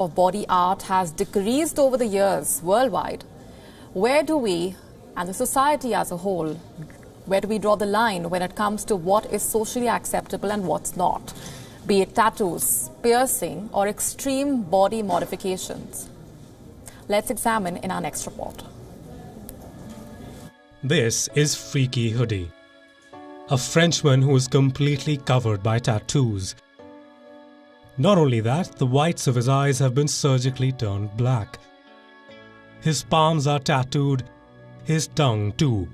of body art has decreased over the years worldwide. Where do we, and the society as a whole, where do we draw the line when it comes to what is socially acceptable and what's not? Be it tattoos, piercing, or extreme body modifications. Let's examine in our next report. This is Freaky Hoodie, a Frenchman who is completely covered by tattoos. Not only that, the whites of his eyes have been surgically turned black. His palms are tattooed, his tongue too.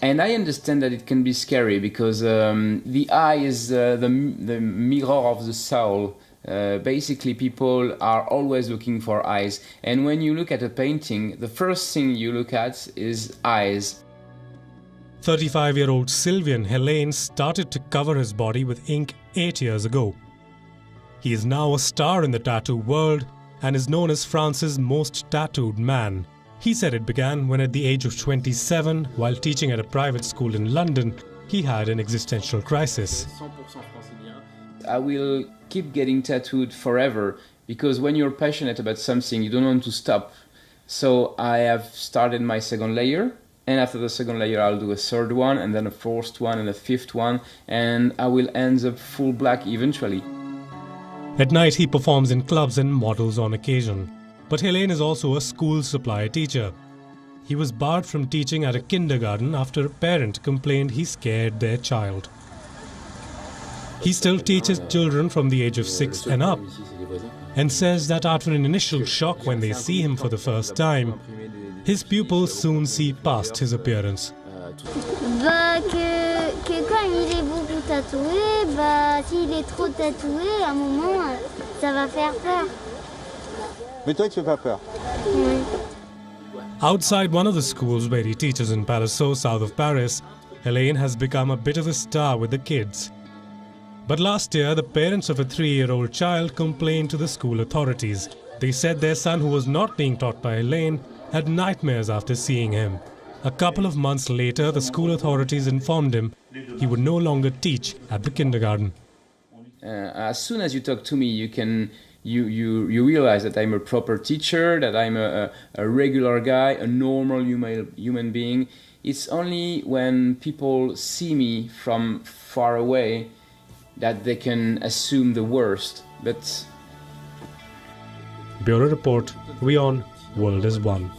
And I understand that it can be scary because the eye is the mirror of the soul. Basically, people are always looking for eyes. And when you look at a painting, the first thing you look at is eyes. 35-year-old Sylvain Helene started to cover his body with ink 8 years ago. He is now a star in the tattoo world and is known as France's most tattooed man. He said it began when at the age of 27, while teaching at a private school in London, he had an existential crisis. I will keep getting tattooed forever because when you're passionate about something, you don't want to stop. So I have started my second layer, and after the second layer I'll do a third one, and then a fourth one, and a fifth one, and I will end up full black eventually. At night he performs in clubs and models on occasion. But Helene is also a school supply teacher. He was barred from teaching at a kindergarten after a parent complained he scared their child. He still teaches children from the age of 6 and up, and says that after an initial shock when they see him for the first time, his pupils soon see past his appearance. Que quand il est beaucoup tatoué, s'il est trop tatoué, à un moment, ça va faire peur. Mais toi, tu fais pas peur? Oui. Outside one of the schools where he teaches in Palaiseau, south of Paris, Helene has become a bit of a star with the kids. But last year, the parents of a 3-year-old child complained to the school authorities. They said their son, who was not being taught by Helene, had nightmares after seeing him. A couple of months later, the school authorities informed him he would no longer teach at the kindergarten. As soon as you talk to me, you realize that I'm a proper teacher, that I'm a regular guy, a normal human being. It's only when people see me from far away that they can assume the worst. But Bureau Report, WION, World is One.